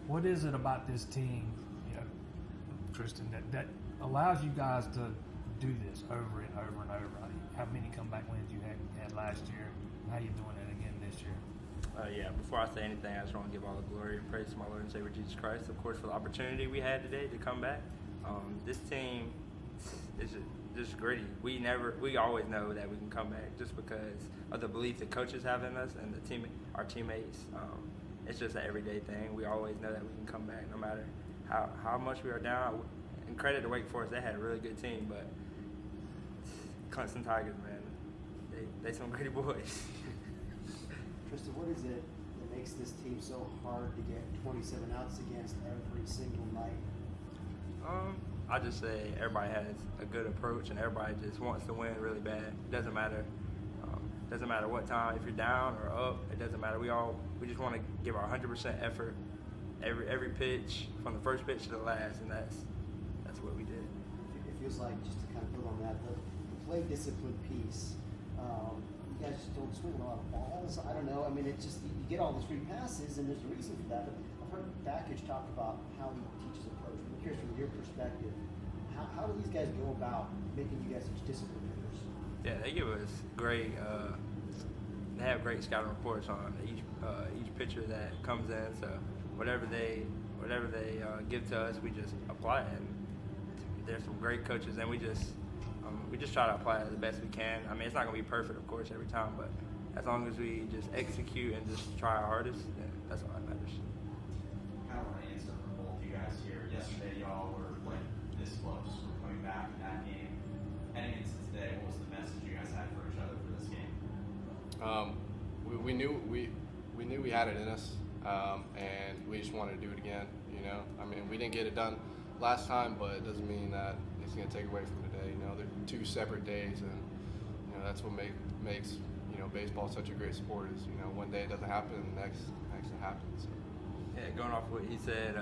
What is it about this team, Tristan, that allows you guys to do this over and over and over? How many comeback wins you had last year? How you doing it again this year? Before I say anything, I just want to give all the glory and praise to my Lord and Savior Jesus Christ, of course, for the opportunity we had today to come back. This team is just gritty. We always know that we can come back just because of the belief the coaches have in us and our teammates. It's just an everyday thing. We always know that we can come back no matter how much we are down. And credit to Wake Forest, they had a really good team, but Clinching Tigers, man, they some gritty boys. Tristan, what is it that makes this team so hard to get 27 outs against every single night? I just say everybody has a good approach and everybody just wants to win really bad. Doesn't matter what time. If you're down or up, it doesn't matter. We just want to give our 100% effort every pitch from the first pitch to the last, and that's what we did. It feels like, just to kind of build on that, the play discipline piece. You guys just don't swing a lot of balls. I don't know. I mean, it's just you get all those free passes, and there's a reason for that. But I've heard Bakich talk about how he teaches approach. I'm curious from your perspective, how do these guys go about making you guys such disciplined hitters? Yeah, they give us great. They have great scouting reports on each pitcher that comes in. So whatever they give to us, we just apply it. And there's some great coaches, and we just try to apply it the best we can. I mean, it's not going to be perfect, of course, every time, but as long as we just execute and just try our hardest, then that's all that matters. Kind of want to answer for both you guys here. Yesterday, y'all were like this close. We're coming back in that game. Heading into today, what was the message you guys had for each other for this game? We knew we had it in us, and we just wanted to do it again. I mean, we didn't get it done last time, but it doesn't mean that it's going to take away from today. They're two separate days, and that's what makes baseball such a great sport. Is one day it doesn't happen, and the next it happens. So. Yeah, going off what he said,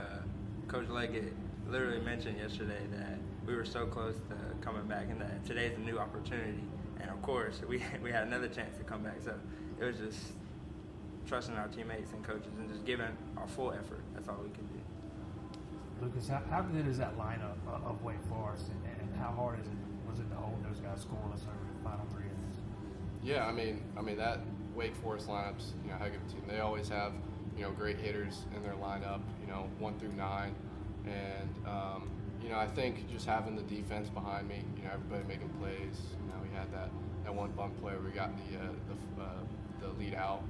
Coach Leggett literally mentioned yesterday that we were so close to coming back, and that today's a new opportunity. And of course, we had another chance to come back. So it was just trusting our teammates and coaches and just giving our full effort. That's all we could do. Lucas, how good is that lineup of Wake Forest, and how hard was it to hold those guys scoreless over the final 3 innings? Yeah, I mean that Wake Forest lineup's a heck of a team. They always have great hitters in their lineup, 1 through 9, and I think just having the defense behind me, everybody making plays. We had that one bunt play where we got the lead out.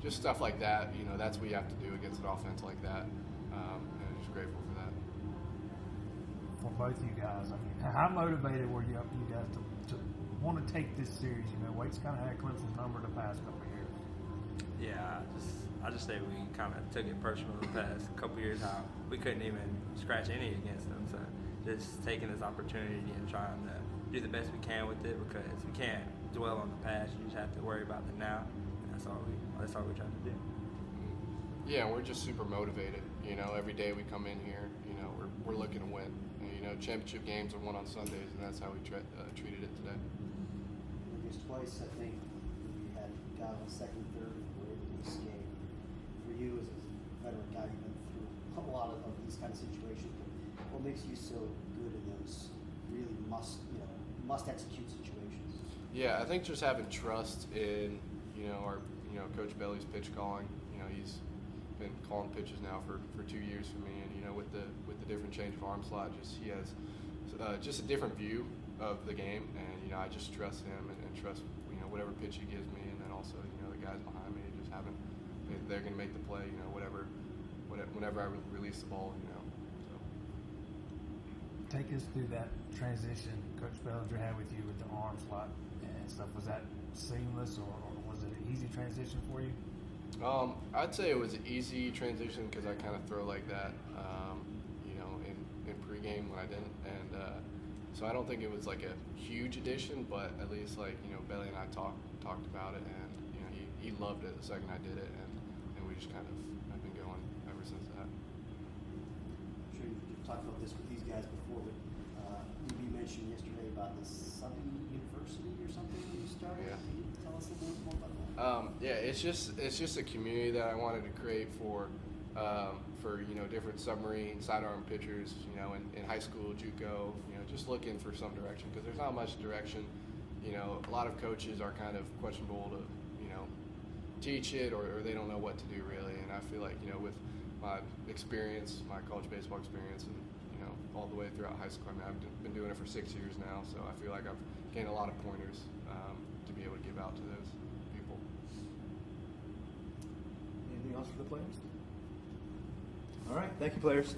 Just stuff like that. That's what you have to do against an offense like that. And I'm just grateful for that. For both of you guys, I mean, how motivated were you guys to want to take this series? Wake's kind of had Clemson's number the past couple of years. Yeah, I just say we kind of took it personal the past couple of years, how we couldn't even scratch any against them. So just taking this opportunity and trying to do the best we can with it, because we can't dwell on the past. You just have to worry about the now, and that's all we try to do. Yeah, we're just super motivated. Every day we come in here, we're looking to win. And, championship games are won on Sundays, and that's how we treated it today. Just twice, I think, you had got on second, third, were able to escape. For you, as a veteran guy, you've been through a lot of these kind of situations. But what makes you so good in those really must execute situations? Yeah, I think just having trust in our Coach Belly's pitch calling. He's been calling pitches now for 2 years for me, and with the different change of arm slot, he has just a different view of the game, and I just trust him and trust whatever pitch he gives me, and then also the guys behind me, just having they're going to make the play, whenever I release the ball, So. Take us through that transition Coach Bellinger had with you with the arm slot and stuff. Was that seamless, or was it an easy transition for you? I'd say it was an easy transition because I kind of throw like that, in pregame when I didn't, and so I don't think it was like a huge addition, but at least Belly and I talked about it, and he loved it the second I did it, and we just kind of have been going ever since that. I'm sure you've talked about this with these guys before, but you mentioned yesterday about the Southern University or something when you started. Yeah. Can you tell us a little more about that? Yeah, it's just a community that I wanted to create for for different submarine sidearm pitchers. In high school, JUCO. Just looking for some direction because there's not much direction. A lot of coaches are kind of questionable to teach it or they don't know what to do really. And I feel like with my experience, my college baseball experience, and all the way throughout high school. I mean, I've been doing it for 6 years now, so I feel like I've gained a lot of pointers to be able to give out to those people. Anything else for the players? All right, thank you, players.